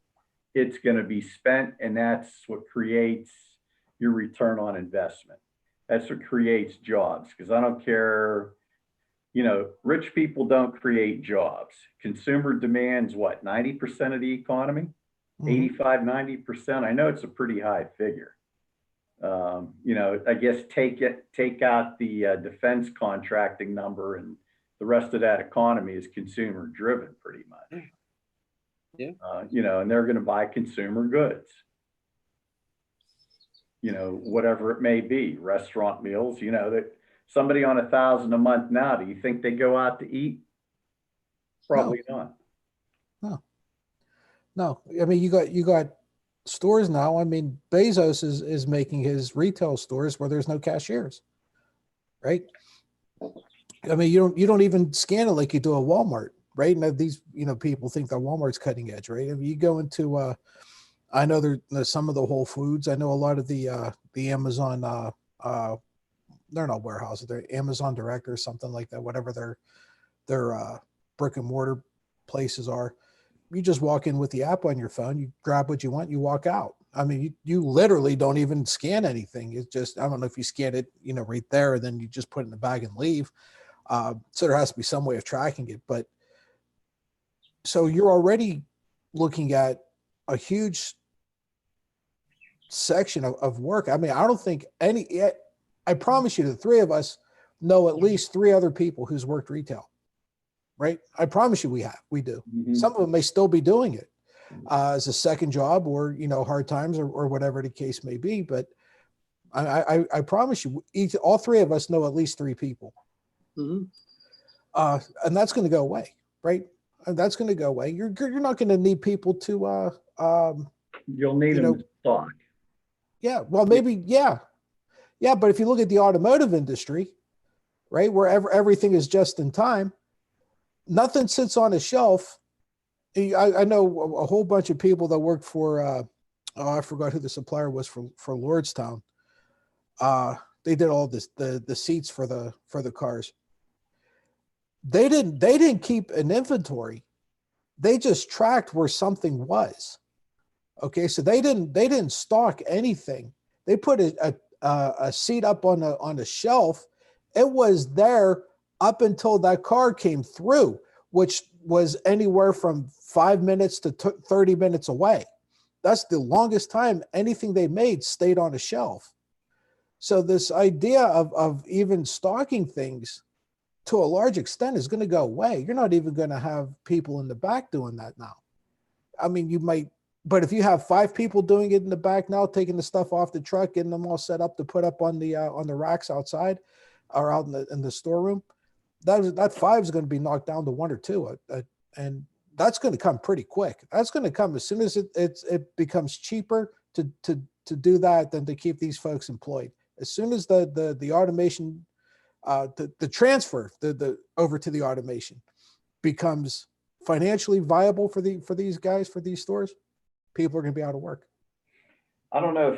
It's going to be spent, and that's what creates your return on investment. That's what creates jobs, because I don't care, rich people don't create jobs. Consumer demands what, 90% of the economy? 85, 90%. I know it's a pretty high figure. You know, I guess take out the defense contracting number, and the rest of that economy is consumer driven pretty much. Yeah. You know, and they're going to buy consumer goods. You know, whatever it may be, restaurant meals. You know, that somebody on $1,000 a month now, do you think they go out to eat? Probably not. No, no. I mean, you got stores now. I mean, Bezos is making his retail stores where there's no cashiers, right? I mean, you don't even scan it like you do at Walmart, right? And these, you know, people think that Walmart's cutting edge, right? I mean, you go into I know there's some of the Whole Foods. I know a lot of the Amazon they're not warehouses, they're Amazon Direct or something like that, whatever their brick and mortar places are. You just walk in with the app on your phone, you grab what you want, you walk out. I mean, you literally don't even scan anything. It's just, I don't know if you scan it, you know, right there, and then you just put it in the bag and leave. So there has to be some way of tracking it. But so you're already looking at a huge section of work. I mean, I don't think I promise you the three of us know at least three other people who's worked retail, right? I promise you we do. Mhm. Some of them may still be doing it as a second job, or, you know, hard times, or whatever the case may be. But I promise you, all three of us know at least three people. Mhm. And that's going to go away, right? And that's going to go away. You're not going to need people to, You'll need you them know, to stock. yeah, well, maybe, yeah. But if you look at the automotive industry, right, where everything is just in time, nothing sits on a shelf. I know a whole bunch of people that work for, I forgot who the supplier was for Lordstown. They did all this, the seats for the cars. They didn't keep an inventory. They just tracked where something was. Okay, so they didn't stock anything. They put a seat up on a shelf. It was there up until that car came through, which was anywhere from 5 minutes to 30 minutes away. That's the longest time anything they made stayed on a shelf. So this idea of even stocking things to a large extent is going to go away. You're not even going to have people in the back doing that now. I mean, you might, but if you have 5 people doing it in the back now, taking the stuff off the truck, getting them all set up to put up on the racks outside or out in the storeroom, that 5 is going to be knocked down to 1 or 2, and that's going to come pretty quick. That's going to come as soon as it becomes cheaper to do that than to keep these folks employed. As soon as the automation, the transfer the over to the automation becomes financially viable for these guys, for these stores, people are going to be out of work. I don't know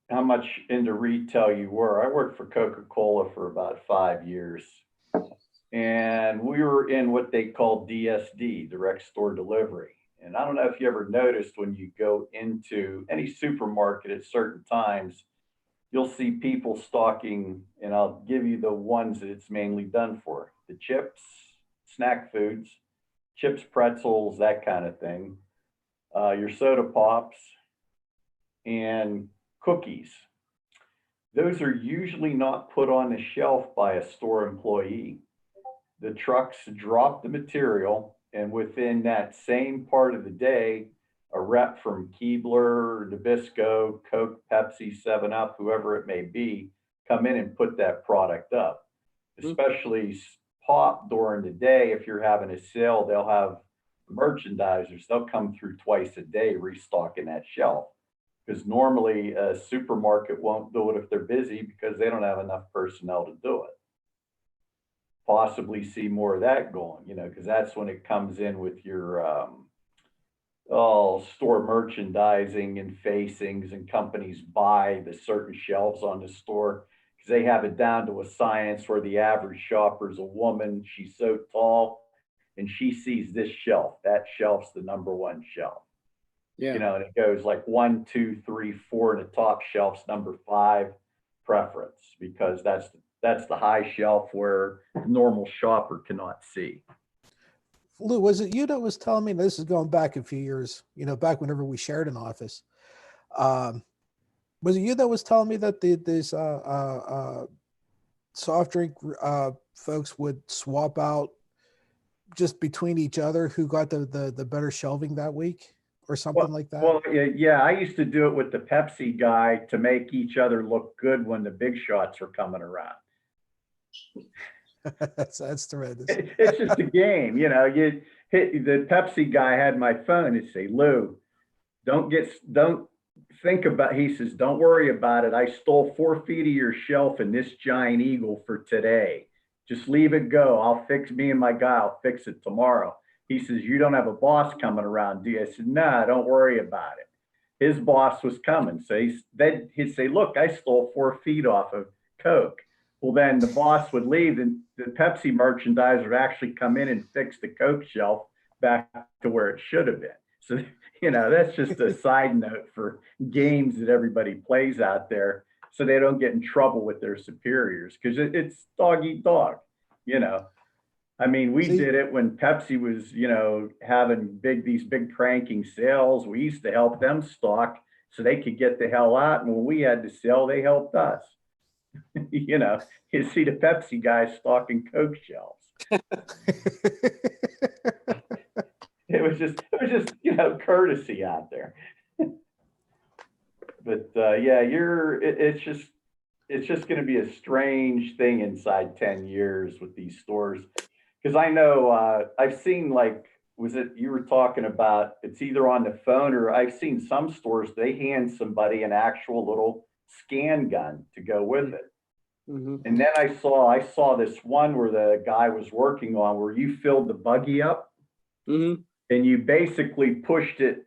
how much into retail you were. I worked for Coca-Cola for about 5 years, and we were in what they call DSD, direct store delivery. And I don't know if you ever noticed, when you go into any supermarket at certain times, you'll see people stocking, and I'll give you the ones that it's mainly done for: the chips, snack foods, chips, pretzels, that kind of thing, your soda pops, and cookies. Those are usually not put on the shelf by a store employee. The trucks drop the material, and within that same part of the day, a rep from Keebler, Nabisco, Coke, Pepsi, 7 Up, whoever it may be, come in and put that product up. Especially pop during the day, if you're having a sale, they'll have merchandisers. They'll come through twice a day restocking that shelf, because normally a supermarket won't do it if they're busy, because they don't have enough personnel to do it. Possibly see more of that going, you know, because that's when it comes in with your store merchandising and facings, and companies buy the certain shelves on the store because they have it down to a science, where the average shopper is a woman. She's so tall, and she sees this shelf. That shelf's the number one shelf. Yeah. You know, and it goes like 1, 2, 3, 4, and the top shelf's number 5 preference, because that's the high shelf where the normal shopper cannot see. Lou, was it you that was telling me, this is going back a few years, you know, back whenever we shared an office, Was it you that was telling me that these soft drink folks would swap out just between each other who got the better shelving that week or something like that? Well, yeah, I used to do it with the Pepsi guy to make each other look good when the big shots were coming around. That's tremendous. It's just a game, you hit the Pepsi guy had my phone and say, Lou, don't think about, he says, don't worry about it. I stole 4 feet of your shelf in this giant eagle for today. Just leave it go. Me and my guy, I'll fix it tomorrow. He says, you don't have a boss coming around, do you? I said, nah, don't worry about it. His boss was coming. So then he'd say, look, I stole 4 feet off of Coke. Well, then the boss would leave and the Pepsi merchandiser would actually come in and fix the Coke shelf back to where it should have been. So, that's just a side note for games that everybody plays out there so they don't get in trouble with their superiors because it's dog eat dog, I mean, we did it when Pepsi was, having these big pranking sales. We used to help them stock so they could get the hell out. And when we had to sell, they helped us. You see the Pepsi guys stocking Coke shelves. It was just, courtesy out there. But yeah, it's just going to be a strange thing inside 10 years with these stores. Because I know I've seen was it you were talking about, it's either on the phone or I've seen some stores, they hand somebody an actual little scan gun to go with it. Mm-hmm. And then I saw this one where the guy was working on where you filled the buggy up Mm-hmm. and you basically pushed it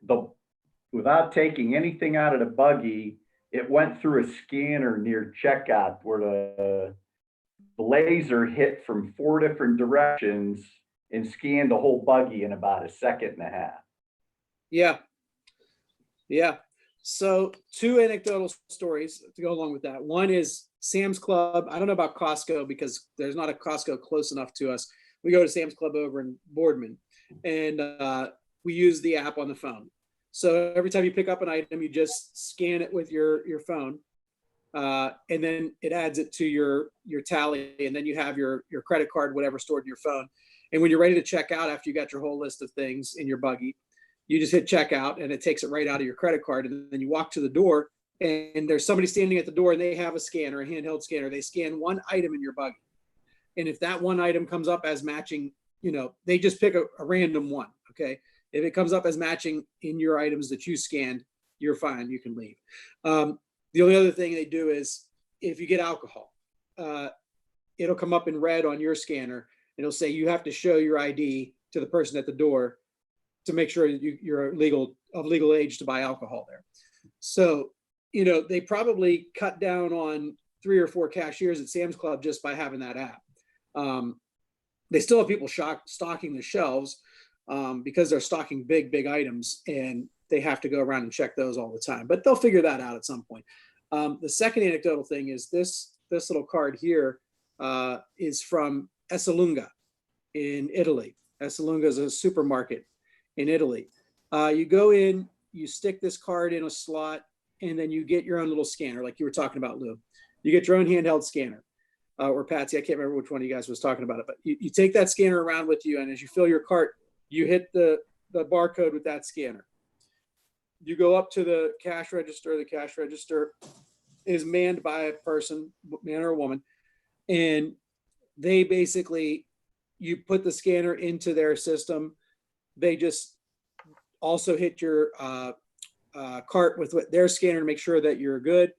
without taking anything out of the buggy. It went through a scanner near checkout where the laser hit from 4 different directions and scanned the whole buggy in about a second and a half. Yeah. Yeah. So 2 anecdotal stories to go along with that. One is Sam's Club. I don't know about Costco because there's not a Costco close enough to us. We go to Sam's Club over in Boardman and we use the app on the phone. So every time you pick up an item, you just scan it with your phone. And then it adds it to your tally, and then you have your credit card, whatever, stored in your phone. And when you're ready to check out after you got your whole list of things in your buggy, you just hit checkout and it takes it right out of your credit card. And then you walk to the door and there's somebody standing at the door and they have a scanner, a handheld scanner. They scan one item in your buggy. And if that one item comes up as matching, they just pick a random one. Okay. If it comes up as matching in your items that you scanned, you're fine. You can leave. The only other thing they do is if you get alcohol, it'll come up in red on your scanner. And it'll say you have to show your ID to the person at the door to make sure you're of legal age to buy alcohol there. So, they probably cut down on 3 or 4 cashiers at Sam's Club just by having that app. They still have people stocking the shelves because they're stocking big items and they have to go around and check those all the time, but they'll figure that out at some point. The second anecdotal thing is this little card here is from Esselunga in Italy. Esselunga is a supermarket in Italy. You go in, you stick this card in a slot, and then you get your own little scanner, like you were talking about, Lou. You get your own handheld scanner. Or Patsy, I can't remember which one of you guys was talking about it, but you take that scanner around with you, and as you fill your cart, you hit the barcode with that scanner. You go up to the cash register. The cash register is manned by a person, man or woman, and they basically, you put the scanner into their system. They just also hit your cart with their scanner to make sure that you're good,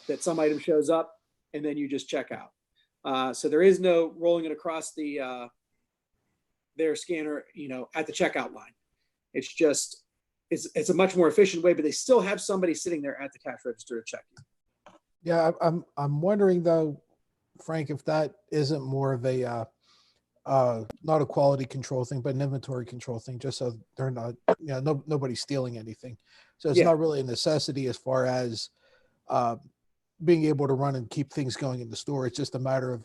that some item shows up, and then you just check out. So there is no rolling it across their scanner, at the checkout line. It's just, it's a much more efficient way, but they still have somebody sitting there at the cash register to check you. Yeah, I'm wondering though, Frank, if that isn't more of a not a quality control thing, but an inventory control thing, just so they're not, nobody's stealing anything. So it's not really a necessity as far as being able to run and keep things going in the store. It's just a matter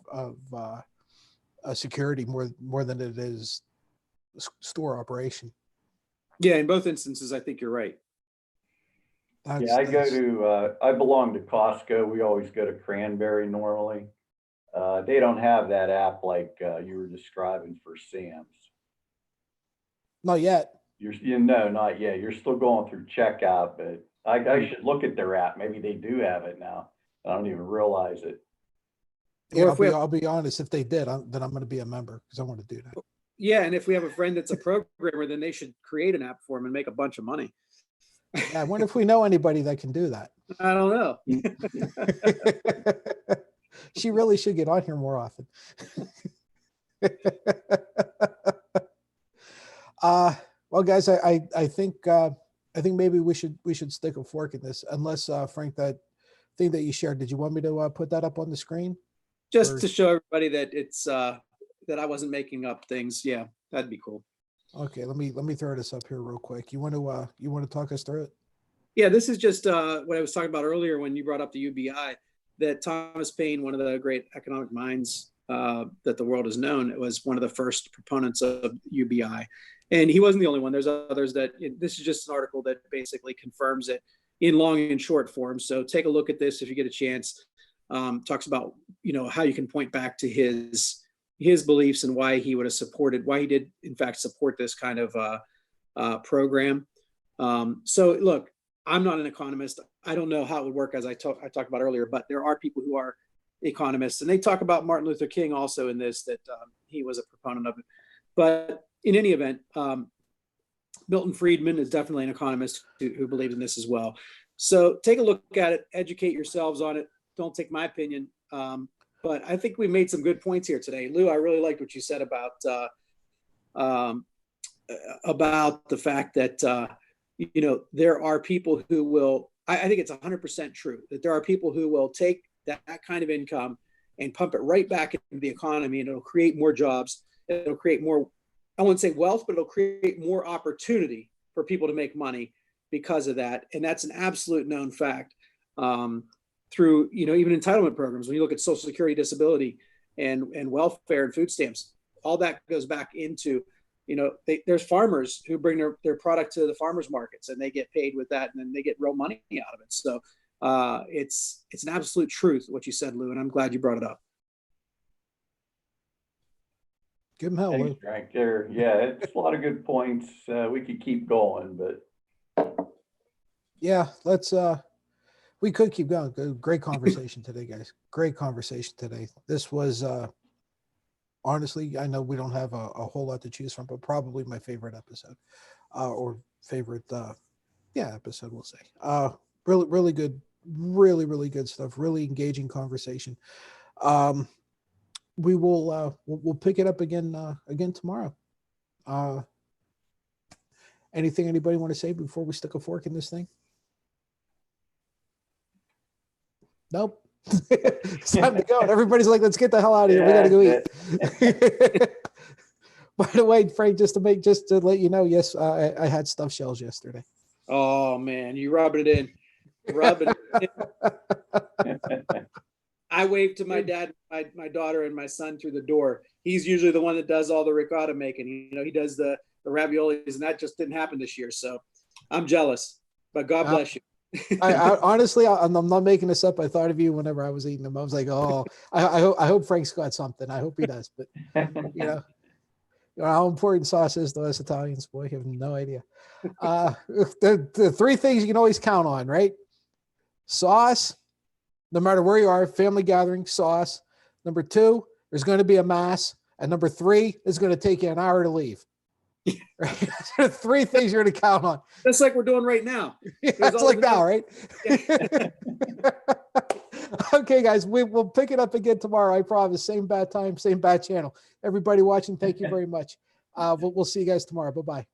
of security more than it is store operation. Yeah, in both instances, I think you're right. Yeah, I belong to Costco. We always go to Cranberry normally. They don't have that app like you were describing for Sam's. Not yet. Not yet. You're still going through checkout, but I should look at their app. Maybe they do have it now. I don't even realize it. Yeah, Or if we have- I'll be honest. If they did, then I'm going to be a member because I want to do that. Yeah, and if we have a friend that's a programmer, then they should create an app for him and make a bunch of money. Yeah, I wonder if we know anybody that can do that. I don't know. She really should get on here more often. Well, guys, I think maybe we should stick a fork in this, unless Frank, that thing that you shared, did you want me to put that up on the screen? Just to show everybody that it's that I wasn't making up things. Yeah, that'd be cool. Okay, let me throw this up here real quick. You want to talk us through it? Yeah, this is just what I was talking about earlier when you brought up the UBI, that Thomas Paine, one of the great economic minds that the world has known, was one of the first proponents of UBI. And he wasn't the only one. There's others this is just an article that basically confirms it in long and short form. So take a look at this if you get a chance. Talks about, how you can point back to his beliefs and why he did in fact support this kind of program. So look, I'm not an economist. I don't know how it would work, as I talked about earlier, but there are people who are economists, and they talk about Martin Luther King also in this, that he was a proponent of it. But in any event, Milton Friedman is definitely an economist who believed in this as well. So take a look at it, educate yourselves on it. Don't take my opinion. But I think we made some good points here today. Lou, I really liked what you said about the fact that, there are people who will, I think it's 100% true, that there are people who will take that kind of income and pump it right back into the economy, and it'll create more jobs. It'll create more, I wouldn't say wealth, but it'll create more opportunity for people to make money because of that. And that's an absolute known fact through, even entitlement programs. When you look at Social Security, disability, and welfare and food stamps, all that goes back into, there's farmers who bring their product to the farmers markets, and they get paid with that, and then they get real money out of it. So it's an absolute truth what you said, Lou, and I'm glad you brought it up. Give him hell, Thanks, Lou. Frank. Yeah, it's a lot of good points. We could keep going, but Yeah, we could keep going. Great conversation today, guys. Great conversation today. This was honestly, I know we don't have a whole lot to choose from, but probably my favorite episode, or favorite episode, we'll say. Really good, really good stuff. Really engaging conversation. We will we'll pick it up again tomorrow. Anything anybody want to say before we stick a fork in this thing? Nope. It's time to go. And everybody's like, let's get the hell out of here. We gotta go eat. By the way, Frank, just to let you know, yes, I had stuffed shells yesterday. Oh man, you rubbing it in. I waved to my dad, my daughter, and my son through the door. He's usually the one that does all the ricotta making. He does the raviolis, and that just didn't happen this year. So I'm jealous, but God bless you. I honestly, I'm not making this up. I thought of you whenever I was eating them. I was like, oh, I hope Frank's got something. I hope he does. But how important sauce is to us Italians, boy, you have no idea. The three things you can always count on, right? Sauce, no matter where you are, family gathering, sauce. Number 2, there's going to be a mass. And number 3, it's going to take you an hour to leave. Right? 3 things you're going to count on. That's like we're doing right now. That's like now, right? Okay, guys, we'll pick it up again tomorrow. I promise. Same bad time, same bad channel. Everybody watching, thank you very much. We'll see you guys tomorrow. Bye-bye.